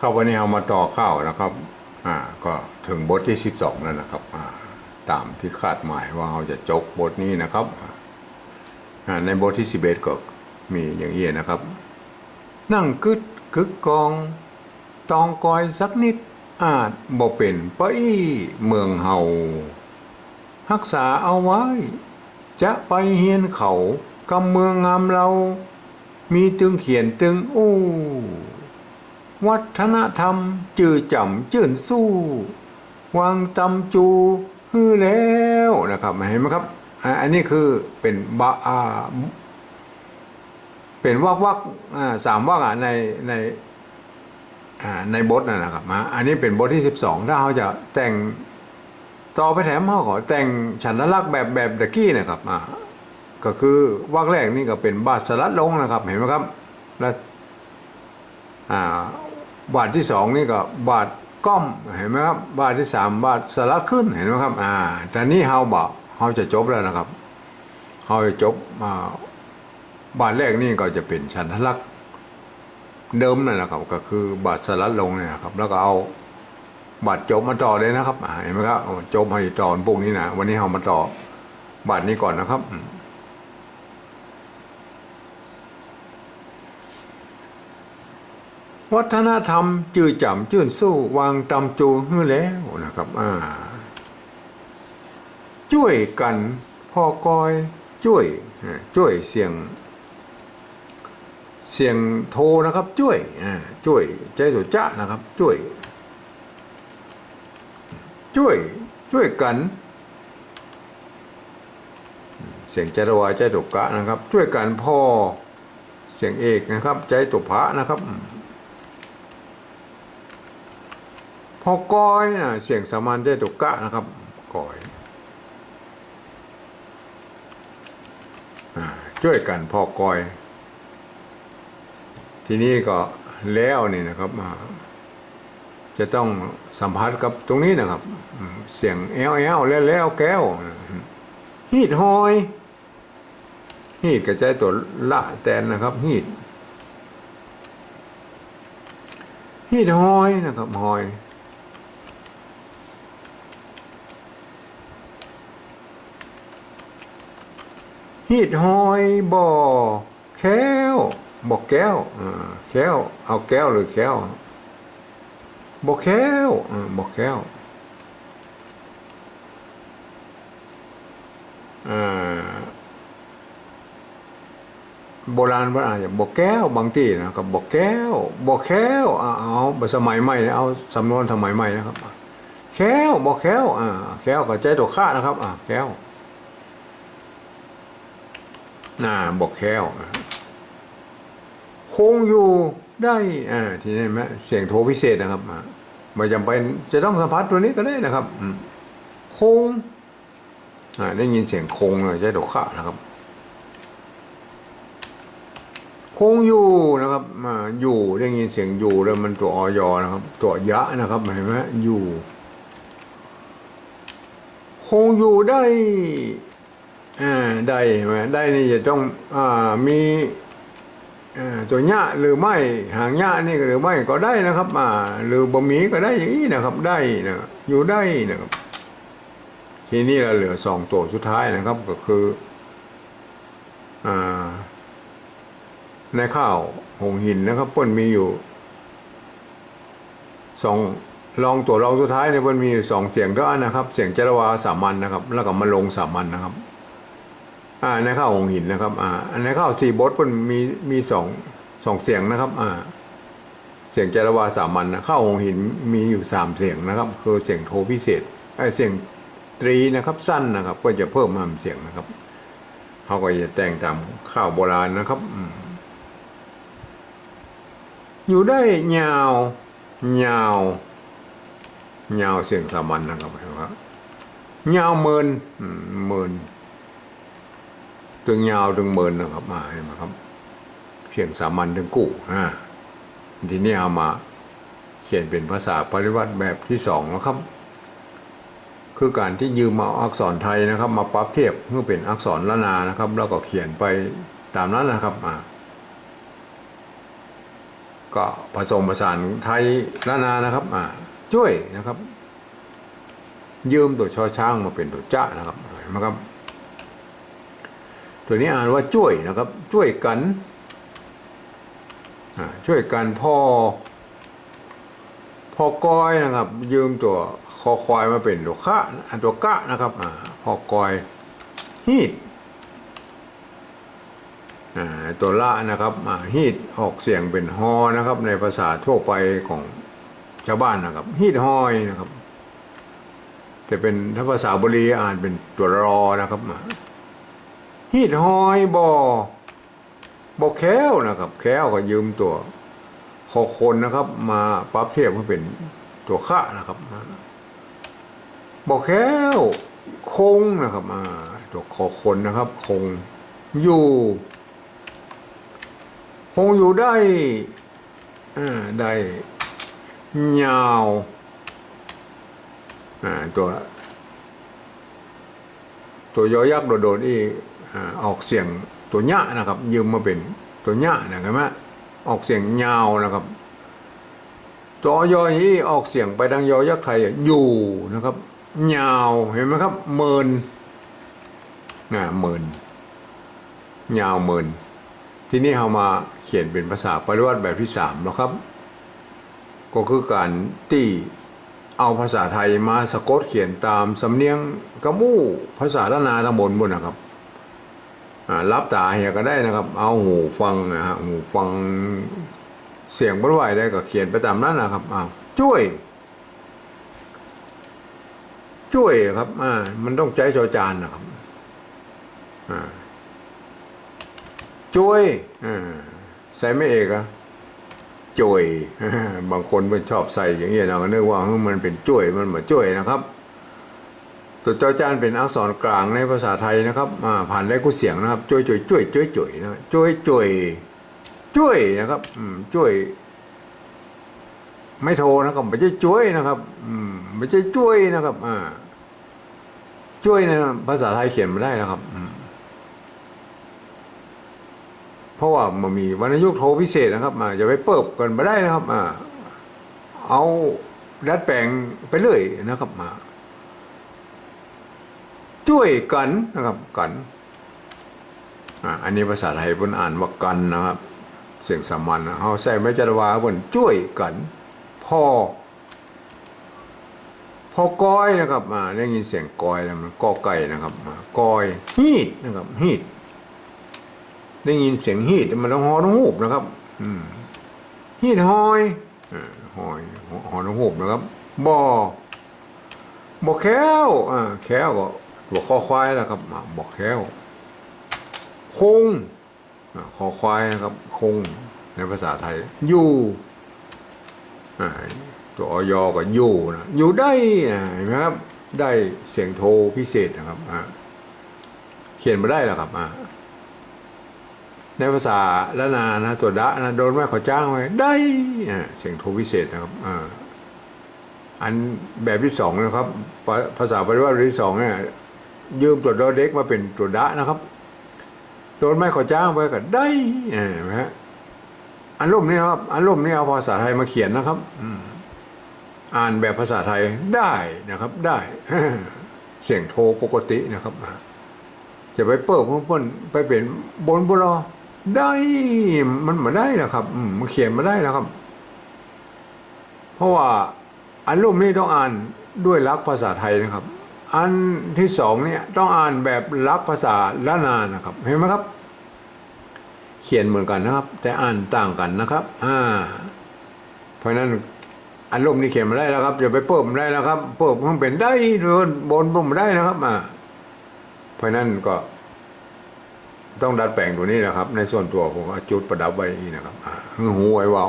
ครับวันนี้เอามาต่อข้าวนะครับก็ถึงบทที่12แล้วนะครับตามที่คาดหมายว่าเราจะจบบทนี้นะครับในบทที่11ก็มีอย่างนี้นะครับนั่งกึดกึกกองตองกอยสักนิดอาจบ่เป็นปะอี้เมืองเฮารักษาเอาไว้จะไปเฮียนเขากำเมืองงามเรามีตึงเขียนตึงอู้วัฒนธรรมจื่อจำจื่นสู้วางตำจูฮือแล้วนะครับเห็นไหมครับอันนี้คือเป็นเป็นวักสามวักในบทนะครับอันนี้เป็นบทที่12ถ้าเขาจะแต่งต่อไปแถมเขาขอแต่งฉันทลักษณ์แบบตะกี้นะครับก็คือวักแรกนี่ก็เป็นบาทสลัดลงนะครับเห็นไหมครับและบาทที่2นี่ก็บาทก้อมเห็นไหมครับบาทที่3บาทสลัดขึ้นเห็นไหมครับแต่นี้เขาจะจบแล้วนะครับเขาจะจบบาทแรกนี่ก็จะเป็นฉันทลักษณ์เดิมนั่นแหละครับก็คือบาทสลัดลงเนี่ยครับแล้วก็เอาบาทจบมาต่อเลยนะครับเห็นไหมครับจบให้ต่อพวกนี้นะวันนี้เรามาต่อบาทนี้ก่อนนะครับวัฒนธรรมจื่อจำจื่นสู้วางตำจูฮื้อแล้วนะครับช่วยกันพ่อกอยช่วยเสียงโทนะครับช่วยใจสุจ้านะครับช่วยกันเสียงใจระวายใจตุกะนะครับช่วยกันพ่อเสียงเอกนะครับใจตุพระนะครับพอกอยนะเสียงสมานใจตุกะนะครับกอยช่วยกันพอกอยทีนี้ก็แล้วนี่นะครับจะต้องสัมผัสกับตรงนี้นะครับเสียงแอลแล้วแก้วฮีดหอยฮีดกระจายตัวละแตนนะครับฮีดหอยนะครับหอยฮีดหอยบ่อแก้วบอกแก้วแก้วเอาแก้วหรือแก้วบอกแก้วบอกแก้วโบราณว่าอาจจะบอกแก้วบางทีนะครับบอกแก้วเอาสมัยใหม่เอาสำนวนสมัยใหม่นะครับแก้วบอกแก้วแก้วกับใจตัวข้านะครับแก้วบอกแก้วคงอยู่ได้ที่นี่ไหมเสียงโทพิเศษนะครับไม่จำเป็นจะต้องสัมผัสตัวนี้ก็ได้นะครับคงได้ยินเสียงคงเลยใช้ดอกข้านะครับคงอยู่นะครับอยู่ได้ยินเสียงอยู่แล้วมันตัวอยนะครับตัวยะนะครับเห็นไหมอยู่คงอยู่ได้ได้ไหมได้นี่จะต้องมีตัวหญ้าหรือไม่หางหญ้านี่หรือไม่ก็ได้นะครับหรือบะหมี่ก็ได้อย่างนี้นะครับได้นะอยู่ได้นะครับทีนี้เราเหลือ2ตัวสุดท้ายนะครับก็คือในข้าวหงหินนะครับเปิ้ลมีอยู่2ลองตัวลองสุดท้ายเนี่ยเปิ้ลมี2เสียงเท่านั้นนะครับเสียงจรวาสามัญนะครับแล้วก็มาลงสามัญนะครับในข้าวหงหินนะครับในข้าว4บทมันมี2เสียงนะครับเสียงจารวาสามัญนะข้าวหงหินมีอยู่3เสียงนะครับคือเสียงโทพิเศษเสียงตรีนะครับสั้นนะครับก็จะเพิ่มมาเสียงนะครับเขาก็จะแต่งตามข้าวโบราณนะครับอยู่ได้ยาวยาวเสียงสามัญนะครับยาวเมินตึงยาวตึงเมินนะครับเห็นไหมครับเสียงสามัญตึงกู้ทีนี้เอามาเขียนเป็นภาษาปริวัติแบบที่2นะครับคือการที่ยืมเอาอักษรไทยนะครับมาปรับเทียบเพื่อเป็นอักษรละนานะครับแล้วก็เขียนไปตามนั้นนะครับ ก็ผสมผสานไทยล้านนานะครับช่วยนะครับยืมตัวชอช้างมาเป็นตัวจ้านะครับมาครับตัวนี้อ่านว่าช่วยนะครับช่วยกันช่วยกันพ่อก้อยนะครับยืมตัวคอควายมาเป็นตัวข้าตัวกะนะครับพ่อก้อยฮีดตัวละนะครับฮีดออกเสียงเป็นฮอนะครับในภาษาทั่วไปของชาวบ้านนะครับฮีดฮอยนะครับแต่เป็นถ้าภาษาบาลีอ่านเป็นตัวรอนะครับฮีดฮอยบอแค้วนะครับแค้วก็ยืมตัวคอคนนะครับมาปรับเทียบให้เป็นตัวข้านะครับบอแค้วคงนะครับตัวคอคนนะครับคงอยู่ได้ยาวตัวยอยักษ์โดดๆนี่ออกเสียงตัวหญ้านะครับยืมมาเป็นตัวหญ้านะครับออกเสียงยาวนะครับตัวยอนี้ออกเสียงไปดังยอยักษ์ไทยอยู่นะครับยาวเห็นไหมครับเมินเมินยาวเมินที่นี่เรามาเขียนเป็นภาษาปริวัติแบบที่3แล้วครับก็คือการที่เอาภาษาไทยมาสะกดเขียนตามสำเนียงกระมู่ภาษาล้านนาตำบลบนนะครับรับตาเหียก็ได้นะครับเอาหูฟังหูฟังเสียงบ่ไหวได้ก็เขียนไปตามนั้นนะครับช่วยครับมันต้องใจจอจานนะครับช่วยใส่ไม่เอกจ่วยบางคนมันชอบใส่อย่างนี้นะก็นึกว่ามันเป็นจ่วยมันเหมือนจ่วยนะครับตัวจอจานเป็นอักษรกลางในภาษาไทยนะครับผ่านได้กูเสียงนะครับจ่วยนะจ่วยนะครับจ่วยไม่โทรนะครับไม่ใช่จ่วยนะครับไม่ใช่จ่วยนะครับจ่วยในภาษาไทยเขียนไม่ได้นะครับเพราะว่ามันมีวรรณยุกต์โทพิเศษนะครับอย่าไปเปิบกันไม่ได้นะครับเอาดัดแปลงไปเรื่อยนะครับช่วยกันนะครับกันอันนี้ภาษาไทยเพิ่นอ่านว่ากันนะครับเสียงสามัญเขาใส่ไม่จัดว่าเพิ่นช่วยกันพ่อก้อยนะครับได้ยินเสียงก้อยแล้วมันกอไก่นะครับก้อยฮีดนะครับฮีดได้ยินเสียงฮีดมันต้องฮอต้องหูบนะครับฮีดฮอยฮอต้องหูบนะครับบ่แค้วแค้วก็ตัวคอควายนะครับบ่แค้วคงคอควายนะครับคงในภาษาไทยอยู่ตัวอยก็อยู่ได้เห็นไหมครับได้เสียงโทพิเศษนะครับเขียนมาได้แล้วครับในภาษาละนานะตัวดะนะโดนแม่เขาจ้างไว้ได้เสียงโทพิเศษนะครับอันแบบที่2นะครับภาษาปริวัติที่2เนี่ยยืมตัวดอเด็กมาเป็นตัวดะนะครับโดนแม่เขาจ้างไว้ก็ได้นะฮะอารมณ์นี้นะครับอารมณ์นี้เอาภาษาไทยมาเขียนนะครับอ่านแบบภาษาไทยได้นะครับได้เสียงโทปกตินะครับจะไปเปิดเพิ่นไปเป็นบนบุรอได้มันมาได้นะครับมันเขียนมาได้นะครับเพราะว่าอันรูปนี้ต้องอ่านด้วยหลักภาษาไทยนะครับอันที่2เนี่ยต้องอ่านแบบหลักภาษาล้านนานะครับเห็นไหมครับเขียนเหมือนกันนะครับแต่อ่านต่างกันนะครับเพราะนั้นอันรูปนี้เขียนมาได้แล้วครับอย่าไปเปิดมันได้แล้วครับเปิดมันเป็นได้บนมันได้นะครับเพราะนั้นก็ต้องดัดแปลงตัวนี้นะครับในส่วนตัวผมก็จุดประดับไว้อีนะครับหูไว้ว่า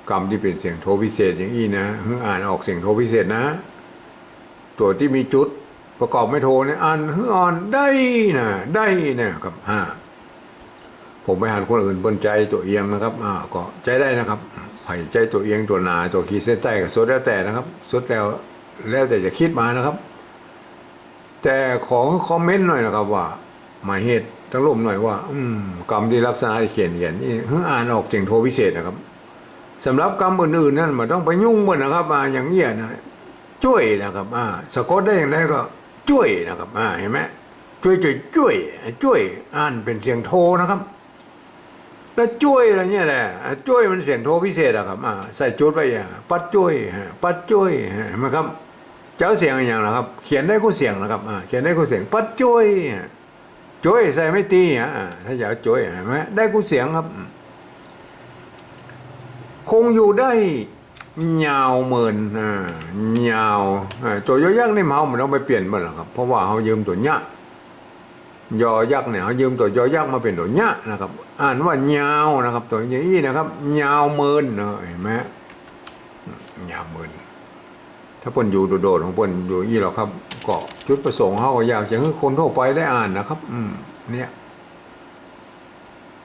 กรรมที่เป็นเสียงโทพิเศษอย่างนี้นะอ่านออกเสียงโทพิเศษนะตัวที่มีจุดประกอบไม่โทเนี่ยอ่านได้นะครับผมไปหันคนอื่นบนใจตัวเอียงนะครับก็ใจได้นะครับไผ่ใจตัวเอียงตัวหนาตัวขีดเส้นใต้ก็สุดแล้วแต่นะครับสุดแล้วแต่จะคิดมานะครับแต่ขอคอมเมนต์หน่อยนะครับว่าหมายเหตุทั้งลมหน่อยว่ากรรมที่ลักษณะเขียนนี่อ่านออกเสียงโทพิเศษนะครับ สำหรับกรรมอื่นๆนั่นมันต้องไปยุ่งมันนะครับอย่างเงี้ยนะช่วยนะครับสะกดได้อย่างไรก็ช่วยนะครับเห็นไหมช่วยอ่านเป็นเสียงโทนะครับแล้วช่วยอะไรเงี้ยแหละช่วยมันเสียงโทพิเศษอะครับใส่จุดไปปัดช่วยเห็นไหมครับเจ้าเสียงอย่างไรครับเขียนได้คู่เสียงนะครับเขียนได้คู่เสียงปัดช่วยใส่ไม่ตีถ้าอยากช่วยเห็นไหมได้คู่เสียงครับคงอยู่ได้ยาวเหมือนยาวตัวยอยักษ์นี่เขาไม่ต้องไปเปลี่ยนมันหรอกครับเพราะว่าเขายืมตัวเนี้ยยอยักษ์เนี่ยเขายืมตัวยอยักษ์มาเป็นตัวเนี้ยนะครับอ่านว่ายาวนะครับตัวนี้นะครับยาวเหมือนเห็นไหมยาวเหมือนถ้าเปิ้นอยู่โดดๆของเปิ้นอยู่ยี่หรอกครับก็จุดประสงค์เขาก็อยากจะให้คนทั่วไปได้อ่านนะครับเนี่ย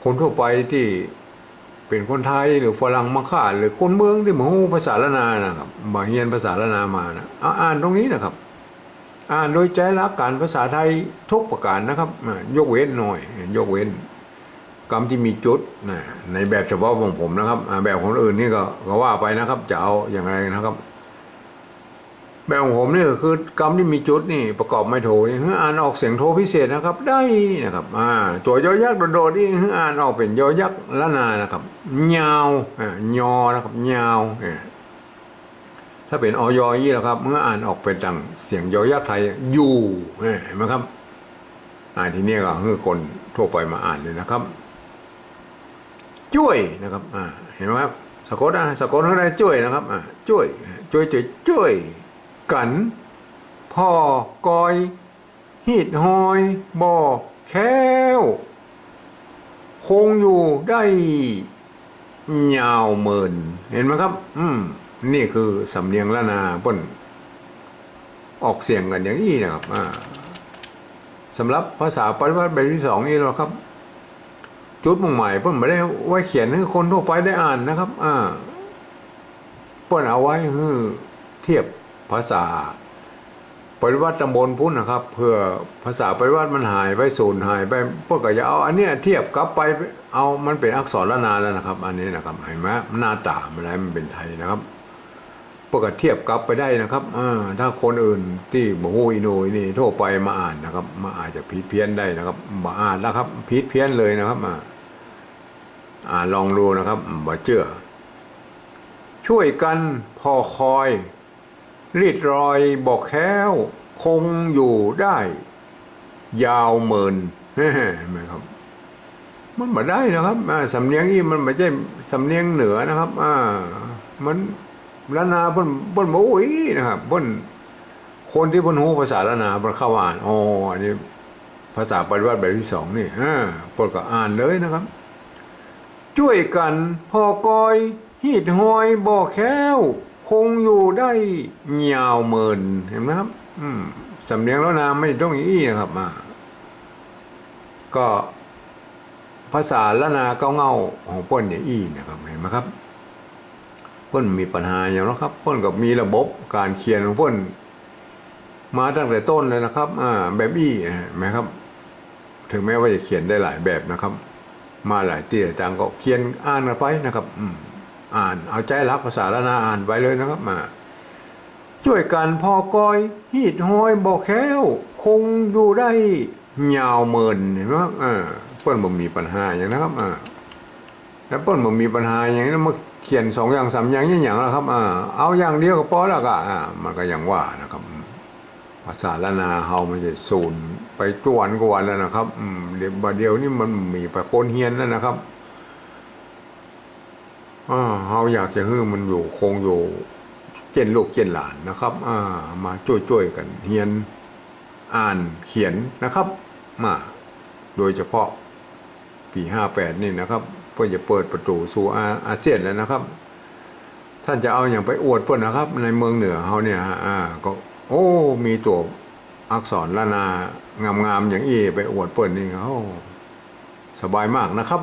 คนทั่วไปที่เป็นคนไทยหรือฝรั่งมาค่าหรือคนเมืองที่มาฮู้ภาษาละนานะครับมาเรียนภาษาละนามานะอ่านตรงนี้นะครับอ่านโดยใจรักการภาษาไทยทุกประการนะครับยกเว้นหน่อยยกเว้นคำที่มีจุดในแบบเฉพาะของผมนะครับแบบของอื่นนี่ก็ว่าไปนะครับจะเอาอย่างไรนะครับแบบของผมนี่ก็คือกรรมที่มีจุดนี่ประกอบไม่โทนี่อ่านออกเสียงโทพิเศษนะครับได้นะครับตัวยอยักษ์โดดๆนี่อ่านออกเป็นยอยักษ์ละนานะครับยาวยอนะครับยาวถ้าเป็นอยยี่แล้วครับเมื่ออ่านออกเป็นดังเสียงยอยักษ์ไทยอยู่เห็นไหมครับทีนี้ก็คือคนทั่วไปมาอ่านเลยนะครับช่วยนะครับเห็นไหมครับสะกดเท่าไรช่วยนะครับช่วยกันพ่อกอยหิดหอยบ่อแค้วคงอยู่ได้ยาวเหมินเห็นไหมครับนี่คือสำเนียงละนาเปิ้นออกเสียงกันอย่างนี้นะครับสำหรับภาษาปฏิวัติแบบที่2นี่หรอครับจุดมุ่งหมายเปิ้นไม่ได้ไว้เขียนให้คนทั่วไปได้อ่านนะครับเปิ้นเอาไว้เทียบภาษาปริวัติตำบลพุทธนะครับเพื่อภาษาปริวัติมันหายไปสูญหายไปพวกก็จะเอาอันเนี้ยเทียบกลับไปเอามันเป็นอักษรละนาแล้วนะครับอันนี้นะครับเห็นไหมหน้าตามันเป็นไทยนะครับพวกก็เทียบกลับไปได้นะครับถ้าคนอื่นที่บ่ฮู้อีโนนี่ทั่วไปมาอ่านนะครับมาอาจจะผิดเพี้ยนได้นะครับมาอ่านแล้วครับผิดเพี้ยนเลยนะครับลองดูนะครับบ่เชื่อช่วยกันพอคอยรีดรอยบอกแค้วคงอยู่ได้ยาวเหมินเห็นไหมครับมันมาได้นะครับสำเนียงนี่มันไม่ใช่สำเนียงเหนือนะครับมันละนาเพิ่นบ่อุ้ยนะครับเพิ่นคนที่เพิ่นรู้ภาษาละนาเพิ่นเข้าอ่านอันนี้ภาษาปฏิวัติแบบที่2นี่เพิ่นก็อ่านเลยนะครับช่วยกันพอกอยหีดหอยบ่อแค้วคงอยู่ได้ยาวเหมินเห็นไหมครับสำเนียงละนาไม่ต้องอย่างนี้นะครับก็ภาษาละนาเก้าเงาของเพิ่นเนี่ยนะครับเห็นไหมครับเพิ่นมีปัญหาอย่างนั้นครับเพิ่นกับมีระบบการเขียนของเพิ่นมาตั้งแต่ต้นเลยนะครับแบบไหมครับถึงแม้ว่าจะเขียนได้หลายแบบนะครับมาหลายที่ต่างก็เขียนอ่านกันไปนะครับอ่านเอาใจรักภาษาละนาอ่านไปเลยนะครับช่วยกันพอกอยหีดหอยบอกแค้วคงอยู่ได้ยาวเหมินเห็นไหมครับเพิ่นบ่มีปัญหาอย่างนะครับแล้วเปิ้นบ่มีปัญหาอย่างนี้มาเขียน2อย่าง3อย่างอย่างแล้วครับเอาอย่างเดียวก็พอแล้วก็มันก็อย่างว่านะครับภาษาละนาเฮามันจะสูญไปทุกวันก็วันแล้วนะครับเดี๋ยวนี้มันมีไปคนเฮียนแล้วนะครับเฮาอยากจะให้มันอยู่คงอยู่เจนลูกเจนหลานนะครับมาช่วยๆกันเฮียนอ่านเขียนนะครับโดยเฉพาะปี58นี่นะครับเพื่อจะเปิดประตูสู่อาเซียนแล้วนะครับท่านจะเอาอย่างไปอวดเพิ่นนะครับในเมืองเหนือเฮาเนี่ยก็มีตัวอักษรละนางามๆอย่างไปอวดเพิ่นนี่สบายมากนะครับ